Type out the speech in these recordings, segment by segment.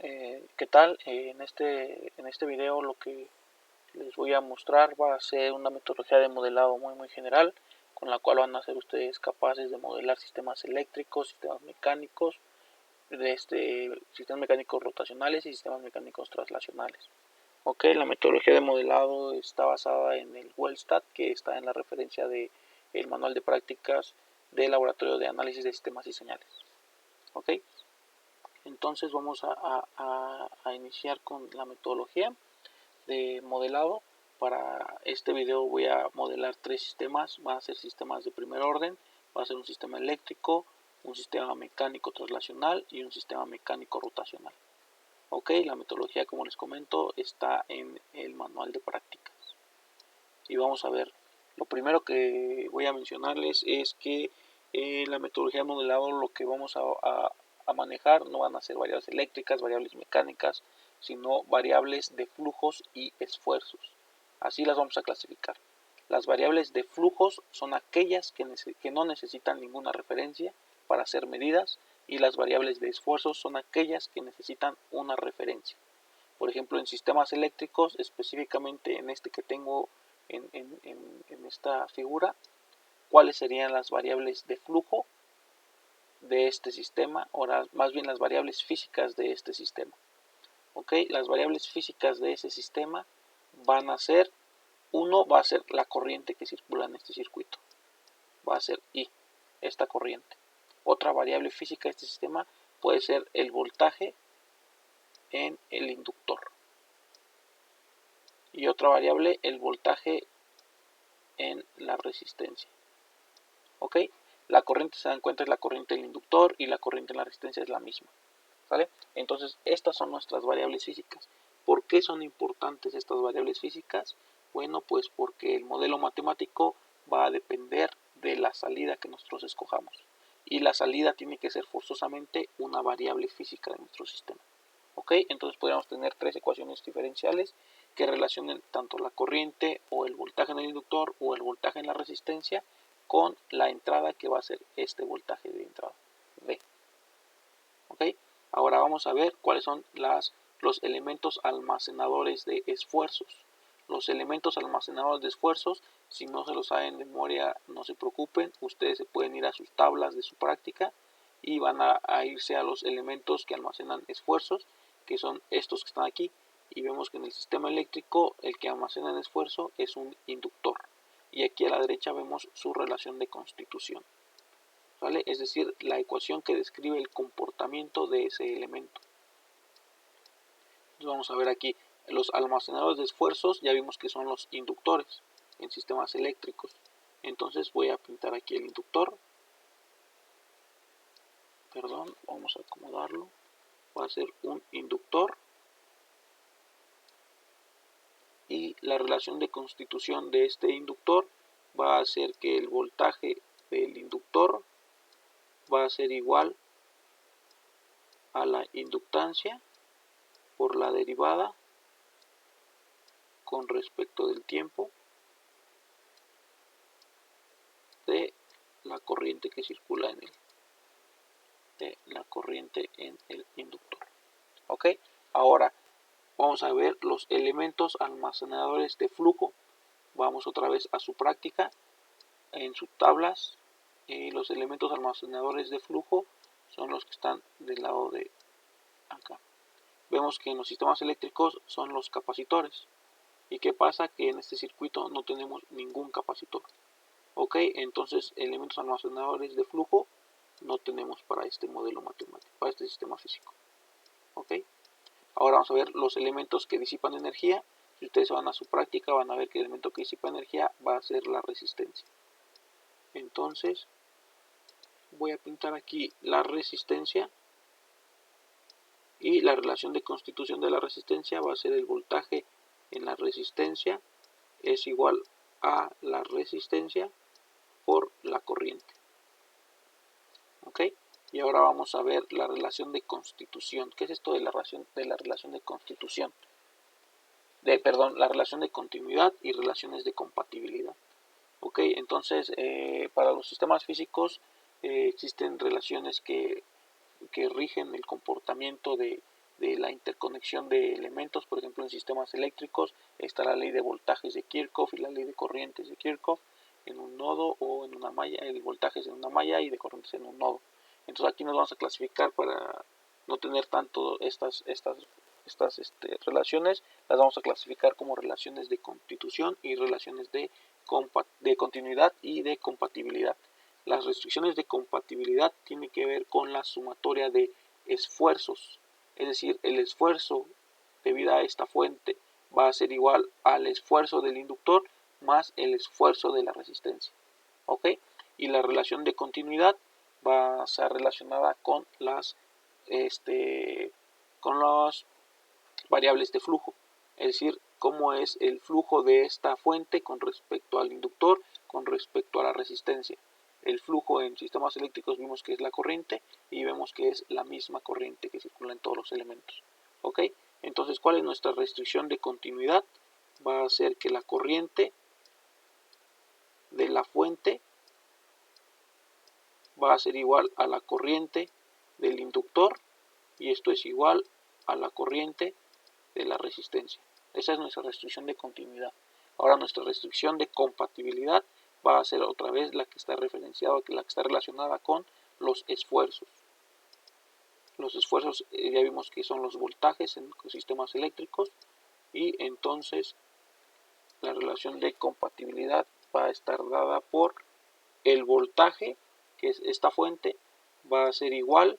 ¿Qué tal? En este video lo que les voy a mostrar va a ser una metodología de modelado muy general, con la cual van a ser ustedes capaces de modelar sistemas eléctricos, sistemas mecánicos, sistemas mecánicos rotacionales y sistemas mecánicos traslacionales. Ok, la metodología de modelado está basada en el WELSTAT, que está en la referencia del manual de prácticas del laboratorio de análisis de sistemas y señales. Ok. Entonces vamos a iniciar con la metodología de modelado. Para este video voy a modelar tres sistemas. Van a ser sistemas de primer orden. Va a ser un sistema eléctrico, un sistema mecánico traslacional y un sistema mecánico rotacional. Ok, la metodología, como les comento, está en el manual de prácticas. Y vamos a ver, lo primero que voy a mencionarles es que en la metodología de modelado lo que vamos a manejar no van a ser variables eléctricas, variables mecánicas, sino variables de flujos y esfuerzos. Así las vamos a clasificar. Las variables de flujos son aquellas que no necesitan ninguna referencia para ser medidas, y las variables de esfuerzos son aquellas que necesitan una referencia. Por ejemplo, en sistemas eléctricos, específicamente en este que tengo en esta figura, cuáles serían las variables de flujo de este sistema, o más bien las variables físicas de este sistema. Ok, las variables físicas de ese sistema van a ser, uno va a ser la corriente que circula en este circuito, va a ser I, esta corriente. Otra variable física de este sistema puede ser el voltaje en el inductor. Y otra variable, el voltaje en la resistencia. Ok, la corriente, se dan cuenta, es la corriente del inductor, y la corriente en la resistencia es la misma. ¿Vale? Entonces estas son nuestras variables físicas. ¿Por qué son importantes estas variables físicas? Bueno, pues porque el modelo matemático va a depender de la salida que nosotros escojamos, y la salida tiene que ser forzosamente una variable física de nuestro sistema. ¿Ok? Entonces podríamos tener tres ecuaciones diferenciales que relacionen tanto la corriente o el voltaje en el inductor o el voltaje en la resistencia con la entrada, que va a ser este voltaje de entrada, V. ¿Ok? Ahora vamos a ver cuáles son los elementos almacenadores de esfuerzos. Los elementos almacenadores de esfuerzos, si no se los saben de memoria, no se preocupen, ustedes se pueden ir a sus tablas de su práctica y van a irse a los elementos que almacenan esfuerzos, que son estos que están aquí, y vemos que en el sistema eléctrico el que almacena el esfuerzo es un inductor, y aquí a la derecha vemos su relación de constitución. ¿Vale? Es decir, la ecuación que describe el comportamiento de ese elemento. Entonces vamos a ver aquí los almacenadores de esfuerzos. Ya vimos que son los inductores en sistemas eléctricos. Entonces voy a pintar aquí el inductor. Perdón, vamos a acomodarlo. Va a ser un inductor. Y la relación de constitución de este inductor va a ser que el voltaje del inductor va a ser igual a la inductancia por la derivada con respecto del tiempo de la corriente que circula en el inductor. Ok, ahora vamos a ver los elementos almacenadores de flujo. Vamos otra vez a su práctica en sus tablas. Los elementos almacenadores de flujo son los que están del lado de acá. Vemos que en los sistemas eléctricos son los capacitores. ¿Y qué pasa? Que en este circuito no tenemos ningún capacitor. Ok, entonces elementos almacenadores de flujo no tenemos para este modelo matemático, para este sistema físico. Ok, ahora vamos a ver los elementos que disipan energía. Si ustedes van a su práctica, van a ver que el elemento que disipa energía va a ser la resistencia. Entonces voy a pintar aquí la resistencia, y la relación de constitución de la resistencia va a ser el voltaje en la resistencia es igual a la resistencia por la corriente. ¿Ok? Y ahora vamos a ver la relación de constitución. ¿Qué es esto de la relación de constitución? La relación de continuidad y relaciones de compatibilidad. ¿Ok? Entonces, para los sistemas físicos existen relaciones que rigen el comportamiento de de la interconexión de elementos. Por ejemplo, en sistemas eléctricos está la ley de voltajes de Kirchhoff y la ley de corrientes de Kirchhoff en un nodo o en una malla, el voltaje es en una malla y de corrientes en un nodo. Entonces aquí nos vamos a clasificar para no tener tanto estas relaciones, las vamos a clasificar como relaciones de constitución y relaciones de continuidad y de compatibilidad. Las restricciones de compatibilidad tienen que ver con la sumatoria de esfuerzos, es decir, el esfuerzo debido a esta fuente va a ser igual al esfuerzo del inductor más el esfuerzo de la resistencia. ¿Ok? Y la relación de continuidad va a ser relacionada con las variables de flujo, es decir, cómo es el flujo de esta fuente con respecto al inductor, con respecto a la resistencia. El flujo en sistemas eléctricos vimos que es la corriente y vemos que es la misma corriente que circula en todos los elementos. ¿Ok? Entonces, ¿cuál es nuestra restricción de continuidad? Va a ser que la corriente de la fuente va a ser igual a la corriente del inductor y esto es igual a la corriente de la resistencia. Esa es nuestra restricción de continuidad. Ahora nuestra restricción de compatibilidad va a ser otra vez la que está referenciada, la que está relacionada con los esfuerzos. Los esfuerzos ya vimos que son los voltajes en sistemas eléctricos y entonces la relación de compatibilidad va a estar dada por el voltaje, que es esta fuente, va a ser igual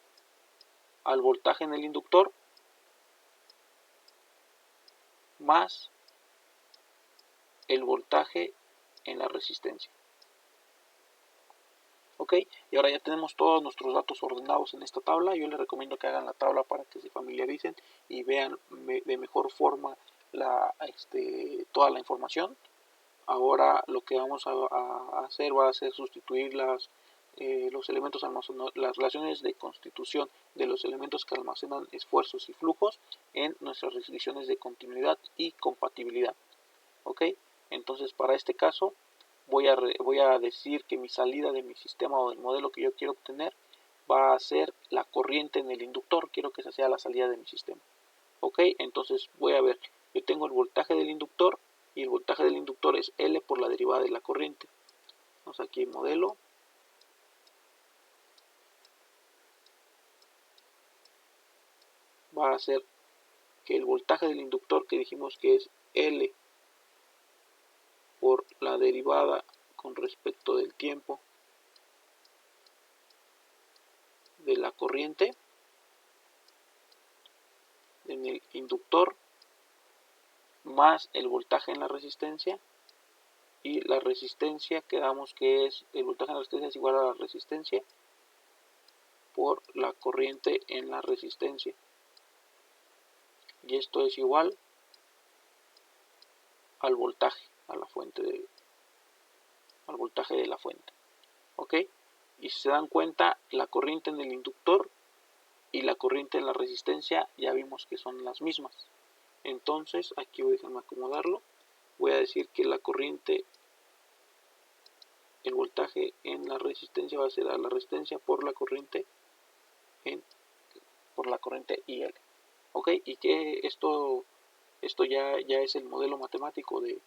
al voltaje en el inductor más el voltaje en la resistencia. Ok, y ahora ya tenemos todos nuestros datos ordenados en esta tabla. Yo les recomiendo que hagan la tabla para que se familiaricen y vean de mejor forma toda la información. Ahora lo que vamos a hacer va a ser sustituir los elementos las relaciones de constitución de los elementos que almacenan esfuerzos y flujos en nuestras restricciones de continuidad y compatibilidad. Ok, entonces para este caso voy a decir que mi salida de mi sistema o del modelo que yo quiero obtener va a ser la corriente en el inductor. Quiero que esa sea la salida de mi sistema. Ok, entonces voy a ver, yo tengo el voltaje del inductor y el voltaje del inductor es L por la derivada de la corriente. Vamos aquí en modelo. Va a ser que el voltaje del inductor, que dijimos que es L por la derivada con respecto del tiempo de la corriente en el inductor más el voltaje en la resistencia, y la resistencia quedamos que es el voltaje en la resistencia es igual a la resistencia por la corriente en la resistencia, y esto es igual al voltaje, al voltaje de la fuente. ¿Ok? Y si se dan cuenta, la corriente en el inductor y la corriente en la resistencia ya vimos que son las mismas. Entonces, aquí déjenme acomodarlo. Voy a decir que la corriente, el voltaje en la resistencia va a ser a la resistencia por la corriente IL. ¿Ok? Y que esto ya es el modelo matemático de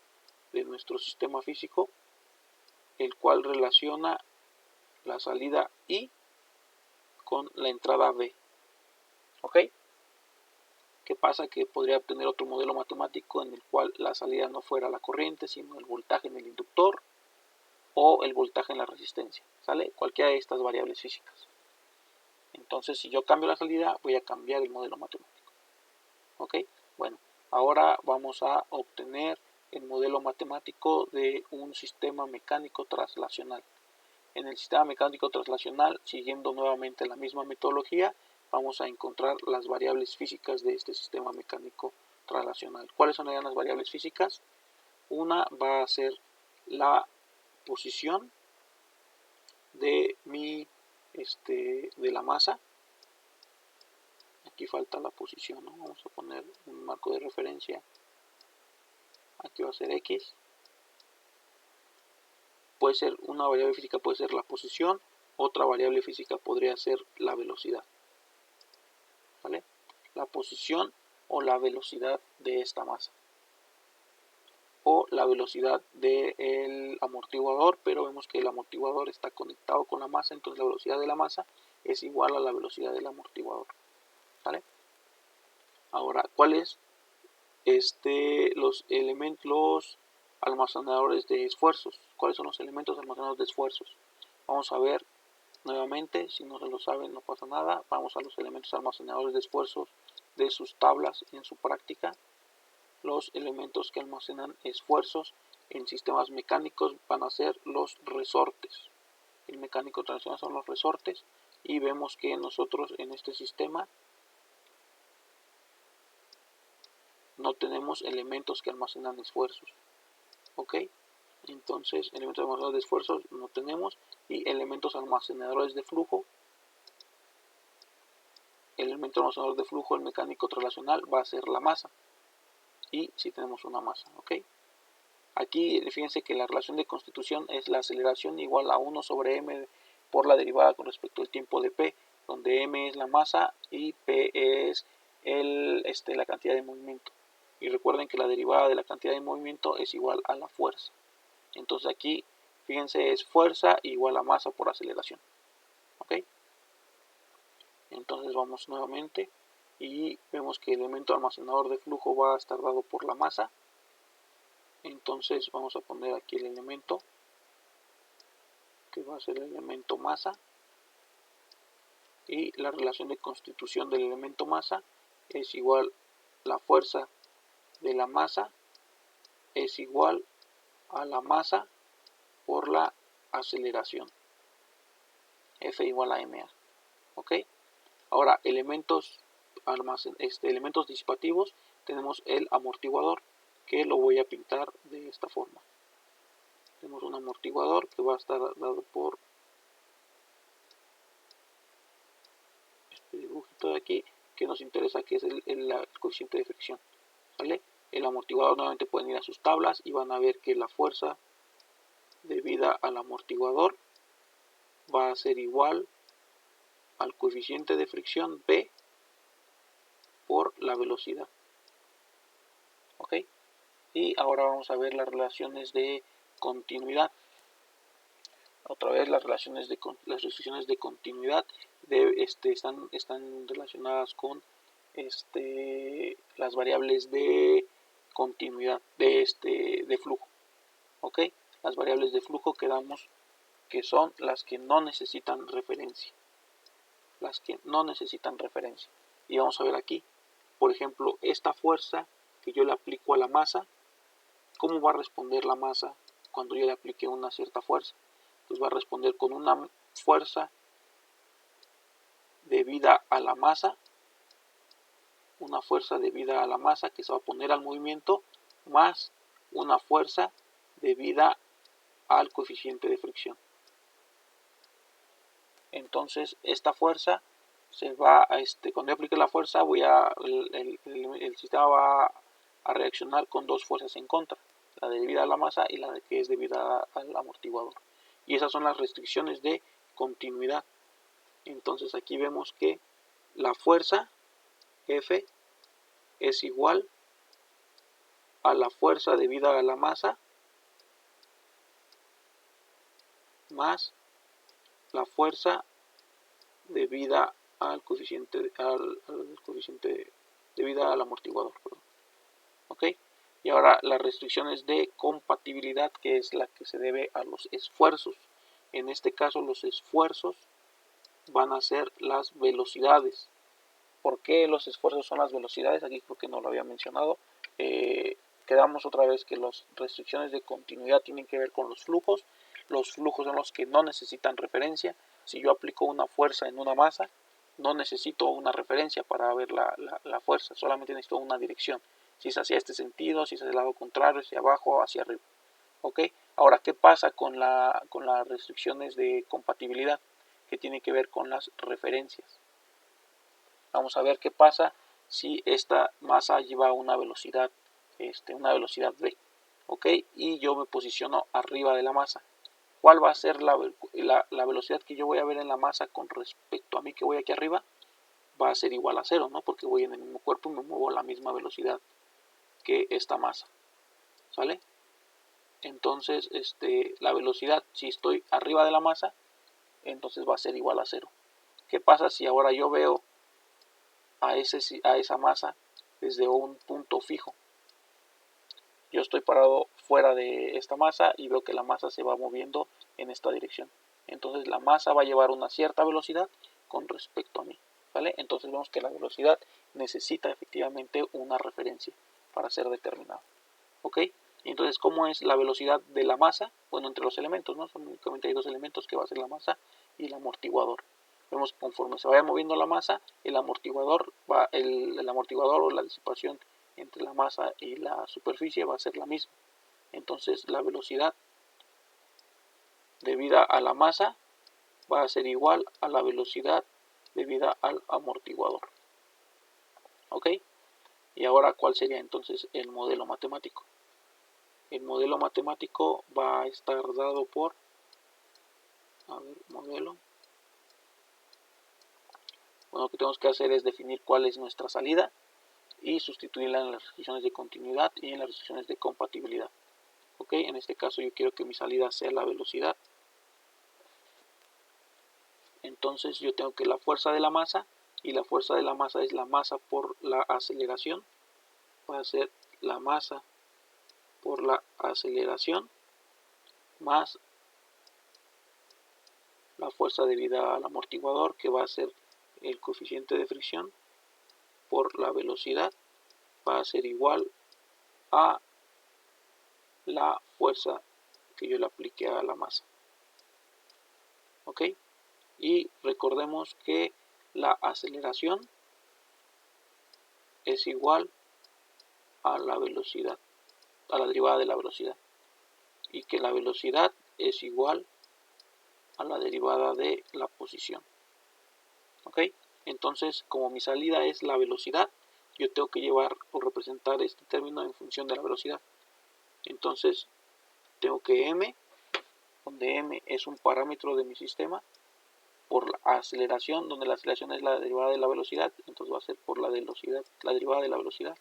nuestro sistema físico, el cual relaciona la salida I con la entrada B. ¿Ok? ¿Qué pasa? Que podría obtener otro modelo matemático en el cual la salida no fuera la corriente, sino el voltaje en el inductor o el voltaje en la resistencia. ¿Sale? Cualquiera de estas variables físicas. Entonces, si yo cambio la salida, voy a cambiar el modelo matemático. ¿Ok? Bueno, ahora vamos a obtener el modelo matemático de un sistema mecánico traslacional. En el sistema mecánico traslacional, siguiendo nuevamente la misma metodología, vamos a encontrar las variables físicas de este sistema mecánico traslacional. ¿Cuáles son las variables físicas? Una va a ser la posición de de la masa. Aquí falta la posición, ¿no? Vamos a poner un marco de referencia. Aquí va a ser X. Puede ser una variable física, puede ser la posición. Otra variable física podría ser la velocidad. ¿Vale? la posición o la velocidad de esta masa, o la velocidad del amortiguador, pero vemos que el amortiguador está conectado con la masa, entonces la velocidad de la masa es igual a la velocidad del amortiguador. ¿Vale? Ahora, ¿cuáles los almacenadores de esfuerzos? ¿Cuáles son los elementos almacenadores de esfuerzos? Vamos a ver nuevamente, si no se lo saben no pasa nada, vamos a los elementos almacenadores de esfuerzos de sus tablas en su práctica. Los elementos que almacenan esfuerzos en sistemas mecánicos van a ser los resortes. El mecánico tradicional son los resortes, y vemos que nosotros en este sistema no tenemos elementos que almacenan esfuerzos. ¿Ok? Entonces, elementos almacenadores de esfuerzos no tenemos, y elementos almacenadores de flujo. El elemento almacenador de flujo, el mecánico relacional, va a ser la masa. Y si tenemos una masa, ¿ok? Aquí fíjense que la relación de constitución es la aceleración igual a 1 sobre m por la derivada con respecto al tiempo de p, donde m es la masa y p es la cantidad de movimiento. Y recuerden que la derivada de la cantidad de movimiento es igual a la fuerza. Entonces aquí, fíjense, es fuerza igual a masa por aceleración. ¿Ok? Entonces vamos nuevamente y vemos que el elemento almacenador de flujo va a estar dado por la masa. Entonces vamos a poner aquí el elemento que va a ser el elemento masa, y la relación de constitución del elemento masa es igual la fuerza de la masa es igual a la masa por la aceleración, F igual a ma. ¿Ok? Ahora, elementos disipativos, tenemos el amortiguador, que lo voy a pintar de esta forma. Tenemos un amortiguador que va a estar dado por este dibujito de aquí, que nos interesa, que es el coeficiente de fricción. ¿Vale? El amortiguador, nuevamente pueden ir a sus tablas y van a ver que la fuerza debida al amortiguador va a ser igual al coeficiente de fricción B por la velocidad. ¿Ok? Y ahora vamos a ver las relaciones de continuidad. Otra vez las restricciones de continuidad están relacionadas con las variables de continuidad de flujo. ¿Ok? Las variables de flujo quedamos que son las que no necesitan referencia. Y vamos a ver aquí, por ejemplo, esta fuerza que yo le aplico a la masa, ¿cómo va a responder la masa cuando yo le aplique una cierta fuerza? Pues va a responder con una fuerza debida a la masa, que se va a poner al movimiento, más una fuerza debida al coeficiente de fricción. Entonces esta fuerza se va cuando yo aplique la fuerza el sistema va a reaccionar con dos fuerzas en contra, la debida a la masa y la que es debida al amortiguador, y esas son las restricciones de continuidad. Entonces aquí vemos que la fuerza F es igual a la fuerza debida a la masa más la fuerza debida al coeficiente debida al amortiguador. ¿Ok? Y ahora las restricciones de compatibilidad, que es la que se debe a los esfuerzos. En este caso los esfuerzos van a ser las velocidades. ¿Por qué los esfuerzos son las velocidades? Aquí creo que no lo había mencionado. Quedamos otra vez que las restricciones de continuidad tienen que ver con los flujos. Los flujos son los que no necesitan referencia. Si yo aplico una fuerza en una masa, no necesito una referencia para ver la fuerza, solamente necesito una dirección. Si es hacia este sentido, si es hacia el lado contrario, hacia abajo o hacia arriba. ¿Ok? Ahora, ¿qué pasa con las restricciones de compatibilidad? Que tiene que ver con las referencias. Vamos a ver qué pasa si esta masa lleva una velocidad v, ¿ok? Y yo me posiciono arriba de la masa. ¿Cuál va a ser la velocidad que yo voy a ver en la masa con respecto a mí que voy aquí arriba? va a ser igual a 0, ¿no? Porque voy en el mismo cuerpo y me muevo a la misma velocidad que esta masa, ¿sale? Entonces, la velocidad, si estoy arriba de la masa, entonces va a ser igual a 0. ¿Qué pasa si ahora yo veo a esa masa desde un punto fijo? Yo estoy parado fuera de esta masa y veo que la masa se va moviendo en esta dirección. Entonces la masa va a llevar una cierta velocidad con respecto a mí, ¿vale? Entonces vemos que la velocidad necesita efectivamente una referencia para ser determinada, ¿ok? Entonces, ¿cómo es la velocidad de la masa? Bueno, entre los elementos, ¿no? Son únicamente hay dos elementos que va a ser la masa y el amortiguador. Vemos que conforme se vaya moviendo la masa, el amortiguador o la disipación entre la masa y la superficie va a ser la misma. Entonces, la velocidad debida a la masa va a ser igual a la velocidad debida al amortiguador. ¿Ok? Y ahora, ¿cuál sería entonces el modelo matemático? El modelo matemático va a estar dado por, modelo. Bueno, lo que tenemos que hacer es definir cuál es nuestra salida y sustituirla en las restricciones de continuidad y en las restricciones de compatibilidad. Ok, en este caso yo quiero que mi salida sea la velocidad. Entonces yo tengo que la fuerza de la masa, y la fuerza de la masa es la masa por la aceleración, va a ser la masa por la aceleración más la fuerza debida al amortiguador, que va a ser el coeficiente de fricción, por la velocidad, va a ser igual a la fuerza que yo le apliqué a la masa. ¿Ok? Y recordemos que la aceleración es igual a la velocidad, a la derivada de la velocidad, y que la velocidad es igual a la derivada de la posición. ¿Ok? Entonces, como mi salida es la velocidad, yo tengo que llevar o representar este término en función de la velocidad. Entonces, tengo que m, donde m es un parámetro de mi sistema, por la aceleración, donde la aceleración es la derivada de la velocidad, entonces va a ser por la velocidad, la derivada de la velocidad,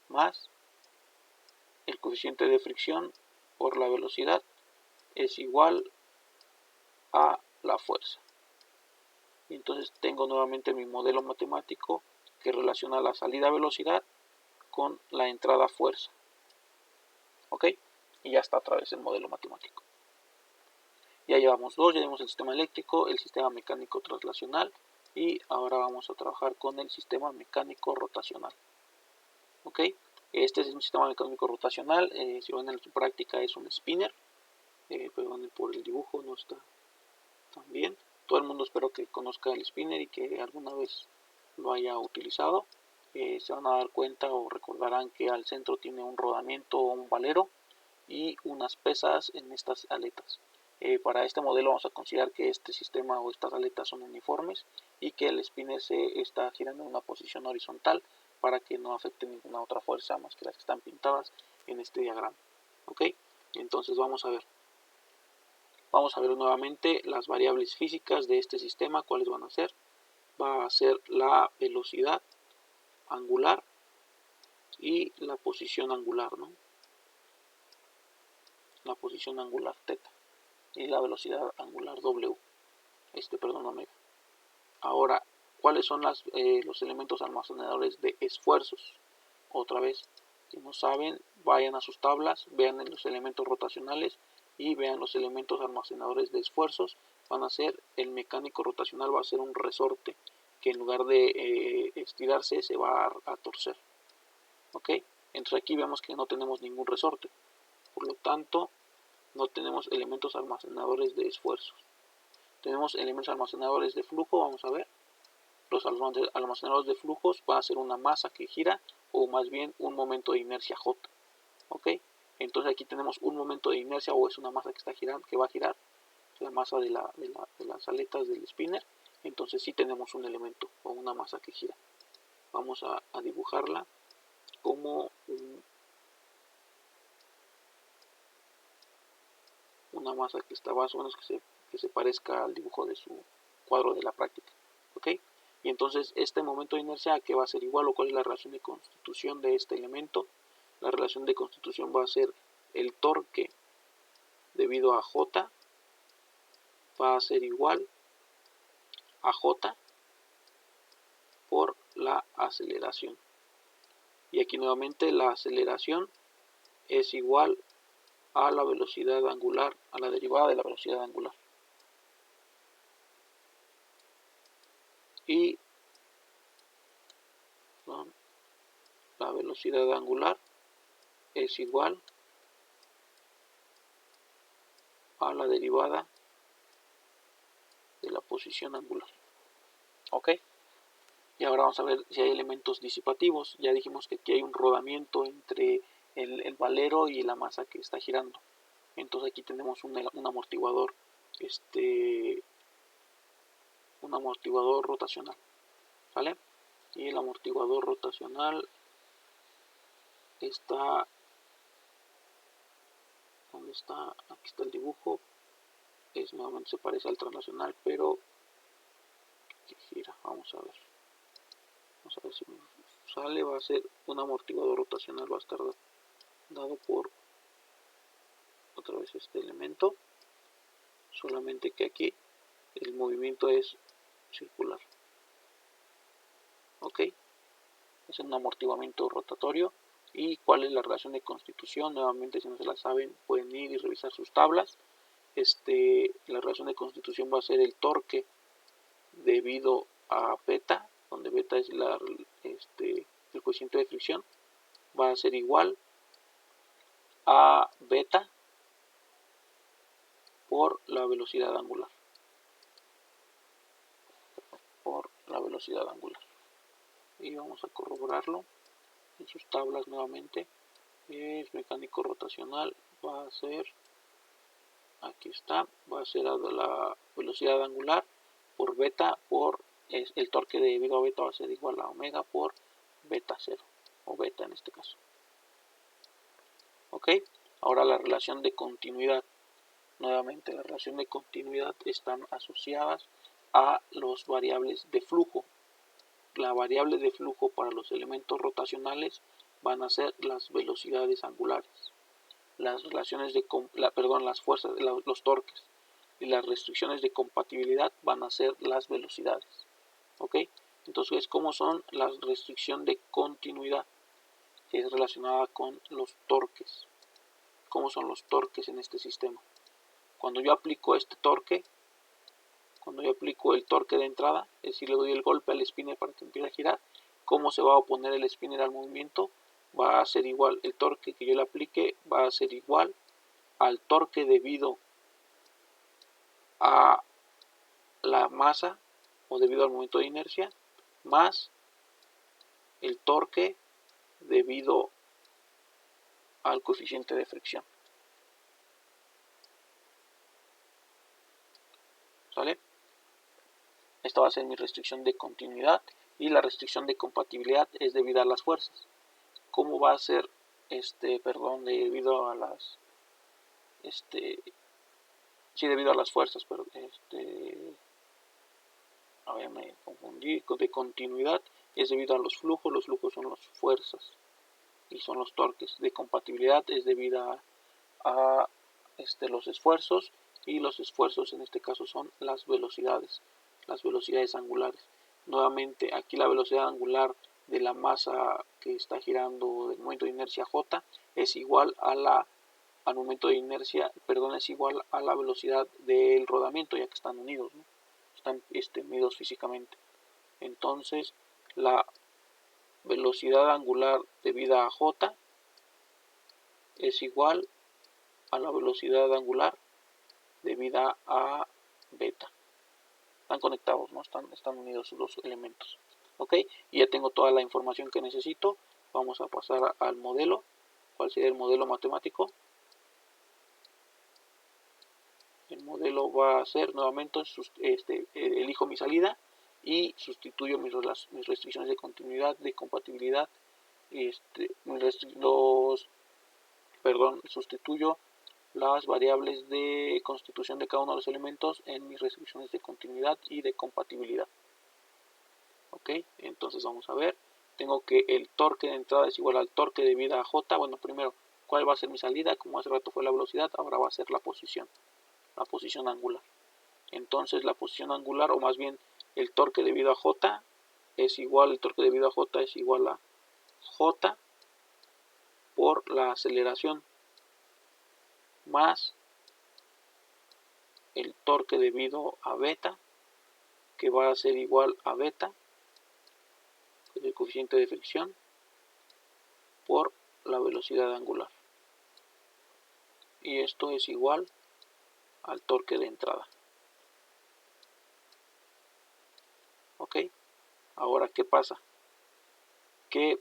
más el coeficiente de fricción por la velocidad es igual a la fuerza. Y entonces tengo nuevamente mi modelo matemático que relaciona la salida velocidad con la entrada fuerza. ¿Ok? Y ya está otra vez el modelo matemático. Ya llevamos dos, ya llevamos el sistema eléctrico, el sistema mecánico traslacional, y ahora vamos a trabajar con el sistema mecánico rotacional. ¿Ok? Este es un sistema mecánico rotacional, si ven en su práctica es un spinner, perdón por el dibujo, no está tan bien. Todo el mundo espero que conozca el spinner y que alguna vez lo haya utilizado. Se van a dar cuenta o recordarán que al centro tiene un rodamiento o un valero y unas pesas en estas aletas. Para este modelo vamos a considerar que este sistema o estas aletas son uniformes y que el spinner se está girando en una posición horizontal para que no afecte ninguna otra fuerza más que las que están pintadas en este diagrama. ¿Ok? Entonces vamos a ver nuevamente las variables físicas de este sistema. ¿Cuáles van a ser? Va a ser la velocidad angular y la posición angular, ¿no? La posición angular θ y la velocidad angular w, omega. Ahora, ¿cuáles son los elementos almacenadores de esfuerzos? Otra vez, si no saben, vayan a sus tablas, vean los elementos rotacionales y vean los elementos almacenadores de esfuerzos. Van a ser, el mecánico rotacional va a ser un resorte que en lugar de estirarse se va a torcer. ¿Ok? Entonces aquí vemos que no tenemos ningún resorte, por lo tanto no tenemos elementos almacenadores de esfuerzos. Tenemos elementos almacenadores de flujo, vamos a ver. Los almacenadores de flujos van a ser una masa que gira, o más bien un momento de inercia J. ¿Ok? Entonces aquí tenemos un momento de inercia, o es una masa que está girando, que va a girar, la masa de las aletas del spinner. Entonces sí tenemos un elemento o una masa que gira. Vamos a dibujarla como una masa que está más o menos que se parezca al dibujo de su cuadro de la práctica. ¿Ok? Y entonces este momento de inercia, ¿a qué va a ser igual o cuál es la relación de constitución de este elemento? La relación de constitución va a ser el torque debido a J va a ser igual a J por la aceleración. Y aquí nuevamente la aceleración es igual a la velocidad angular, a la derivada de la velocidad angular. Y la velocidad angular es igual a la derivada de la posición angular. ¿Ok? Y ahora vamos a ver si hay elementos disipativos. Ya dijimos que aquí hay un rodamiento entre el valero y la masa que está girando. Entonces aquí tenemos un amortiguador, un amortiguador rotacional, ¿vale? Y el amortiguador rotacional está, ¿dónde está? Aquí está el dibujo. Nuevamente se parece al translacional, pero que gira. Vamos a ver si sale. Va a ser un amortiguador rotacional, va a estar dado por otra vez este elemento, solamente que aquí el movimiento es circular. Ok, es un amortiguamiento rotatorio. ¿Y cuál es la relación de constitución? Nuevamente, si no se la saben, pueden ir y revisar sus tablas. La relación de constitución va a ser el torque debido a beta, donde beta es el coeficiente de fricción, va a ser igual a beta por la velocidad angular. Y vamos a corroborarlo en sus tablas nuevamente. Es mecánico rotacional, va a ser, aquí está, va a ser la velocidad angular por beta por el torque debido a beta va a ser igual a omega por beta 0, o beta en este caso. Ok, ahora la relación de continuidad. Nuevamente, la relación de continuidad están asociadas a los variables de flujo. La variable de flujo para los elementos rotacionales van a ser las velocidades angulares. Las relaciones de las fuerzas, los torques, y las restricciones de compatibilidad van a ser las velocidades. ¿Ok? Entonces, ¿cómo son la restricción de continuidad? Que es relacionada con los torques. ¿Cómo son los torques en este sistema? Cuando yo aplico este torque, cuando yo aplico el torque de entrada, es decir, le doy el golpe al spinner para que empiece a girar, ¿cómo se va a oponer el spinner al movimiento? Va a ser igual, el torque que yo le aplique va a ser igual al torque debido a la masa o debido al momento de inercia más el torque debido al coeficiente de fricción. ¿Sale? Esta va a ser mi restricción de continuidad y la restricción de compatibilidad es debido a las fuerzas. ¿Cómo va a ser debido a las debido a las fuerzas, pero a ver, me confundí, de continuidad es debido a los flujos son las fuerzas y son los torques. De compatibilidad es debido a los esfuerzos, y los esfuerzos en este caso son las velocidades angulares. Nuevamente, aquí la velocidad angular de la masa que está girando del momento de inercia J es igual al momento de inercia, es igual a la velocidad del rodamiento, ya que están unidos, ¿no? Están unidos físicamente. Entonces, la velocidad angular debida a J es igual a la velocidad angular debida a beta. Están conectados, ¿no? Están unidos los elementos. ¿Ok? Y ya tengo toda la información que necesito. Vamos a pasar al modelo. ¿Cuál sería el modelo matemático? El modelo va a ser, nuevamente, elijo mi salida y sustituyo mis restricciones de continuidad, de compatibilidad, sustituyo las variables de constitución de cada uno de los elementos en mis restricciones de continuidad y de compatibilidad. Ok, entonces vamos a ver, tengo que el torque de entrada es igual al torque de vida a J. Bueno, primero, ¿cuál va a ser mi salida? Como hace rato fue la velocidad, ahora va a ser la posición angular. Entonces la posición angular, o más bien el torque debido a J, es igual, el torque debido a J es igual a J por la aceleración más el torque debido a beta, que va a ser igual a beta, el coeficiente de fricción, por la velocidad angular. Y esto es igual al torque de entrada. Ok, ahora ¿qué pasa? Que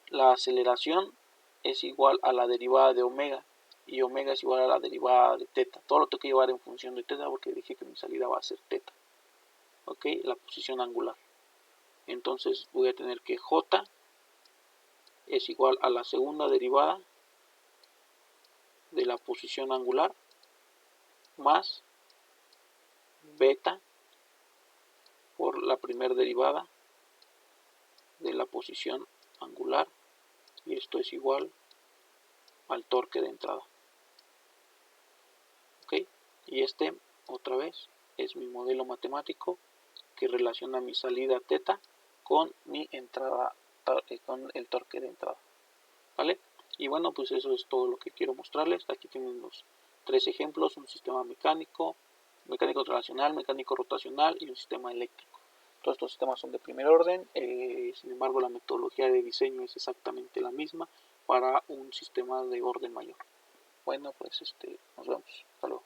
la aceleración es igual a la derivada de omega, y omega es igual a la derivada de teta. Todo lo tengo que llevar en función de teta porque dije que mi salida va a ser teta. Ok, la posición angular. Entonces voy a tener que J es igual a la segunda derivada de la posición angular más beta por la primera derivada de la posición angular, y esto es igual al torque de entrada. Ok, y este otra vez es mi modelo matemático que relaciona mi salida teta con mi entrada, con el torque de entrada. ¿Vale? Y bueno, pues eso es todo lo que quiero mostrarles. Aquí tienen los tres ejemplos: un sistema mecánico, mecánico translacional, mecánico rotacional y un sistema eléctrico. Todos estos sistemas son de primer orden, sin embargo la metodología de diseño es exactamente la misma para un sistema de orden mayor. Bueno, pues nos vemos. Hasta luego.